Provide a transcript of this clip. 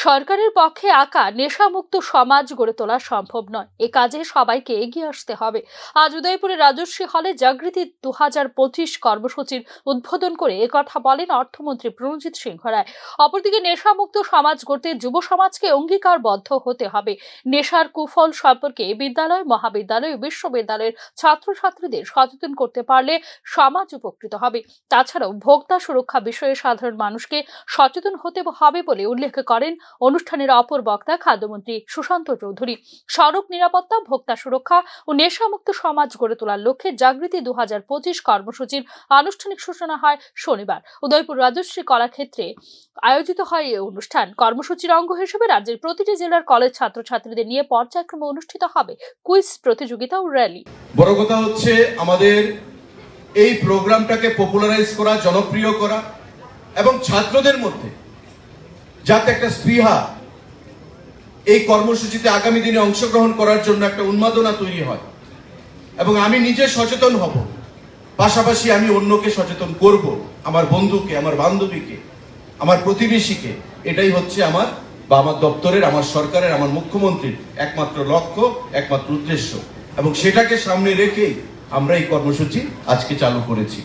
সরকারের পক্ষে আঁকা নেশামুক্ত সমাজ গড়ে তোলা সম্ভব নয়। এ কাজে সবাইকে এগিয়ে আসতে হবে। আজ উদয়পুরে রাজশ্রী হলে জাগৃতি 2025 কর্মসূচির উদ্বোধন করে একথা বলেন অর্থমন্ত্রী প্রণজিৎ সিংহ রায়। অপরদিকে নেশামুক্ত সমাজ গড়তে যুব সমাজকে অঙ্গীকারবদ্ধ হতে হবে। নেশার কুফল সম্পর্কে বিদ্যালয়, মহাবিদ্যালয় ও বিশ্ববিদ্যালয়ের ছাত্রছাত্রীদের সচেতন করতে পারলে সমাজ উপকৃত হবে। তাছাড়াও ভোক্তা সুরক্ষা বিষয়ে সাধারণ মানুষকে সচেতন হতে হবে বলে উল্লেখ করেন অনুষ্ঠানের অপর বক্তা খাদ্যমন্ত্রী সুশান্ত চৌধুরী। সড়ক নিরাপত্তা, ভোক্তা সুরক্ষা ও নেশামুক্ত সমাজ গড়ে তোলার লক্ষ্যে জাগৃতি 2025 কর্মসূচির আনুষ্ঠানিক সূচনা হয় শনিবার উদয়পুর রাজশ্রী কলাক্ষেত্রে আয়োজিত হয় এই অনুষ্ঠান। কর্মসূচির অঙ্গ হিসেবে রাজ্যের প্রতিটি জেলার কলেজ ছাত্রছাত্রীদের নিয়ে পর্যায়ক্রমে অনুষ্ঠিত হবে কুইজ প্রতিযোগিতা ও র্যালি। বড় কথা হচ্ছে আমাদের এই প্রোগ্রামটাকে পপুলারাইজ করা, জনপ্রিয় করা এবং ছাত্রদের মধ্যে যাতে একটা স্পৃহা এই কর্মসূচিতে আগামী দিনে অংশগ্রহণ করার জন্য একটা উন্মাদনা তৈরি হয় এবং আমি নিজে সচেতন হব, পাশাপাশি আমি অন্যকে সচেতন করব, আমার বন্ধুকে, আমার বান্ধবীকে, আমার প্রতিবেশীকে। এটাই হচ্ছে আমার বা আমার দপ্তরের, আমার সরকারের, আমার মুখ্যমন্ত্রীর একমাত্র লক্ষ্য, একমাত্র উদ্দেশ্য এবং সেটাকে সামনে রেখেই আমরা এই কর্মসূচি আজকে চালু করেছি।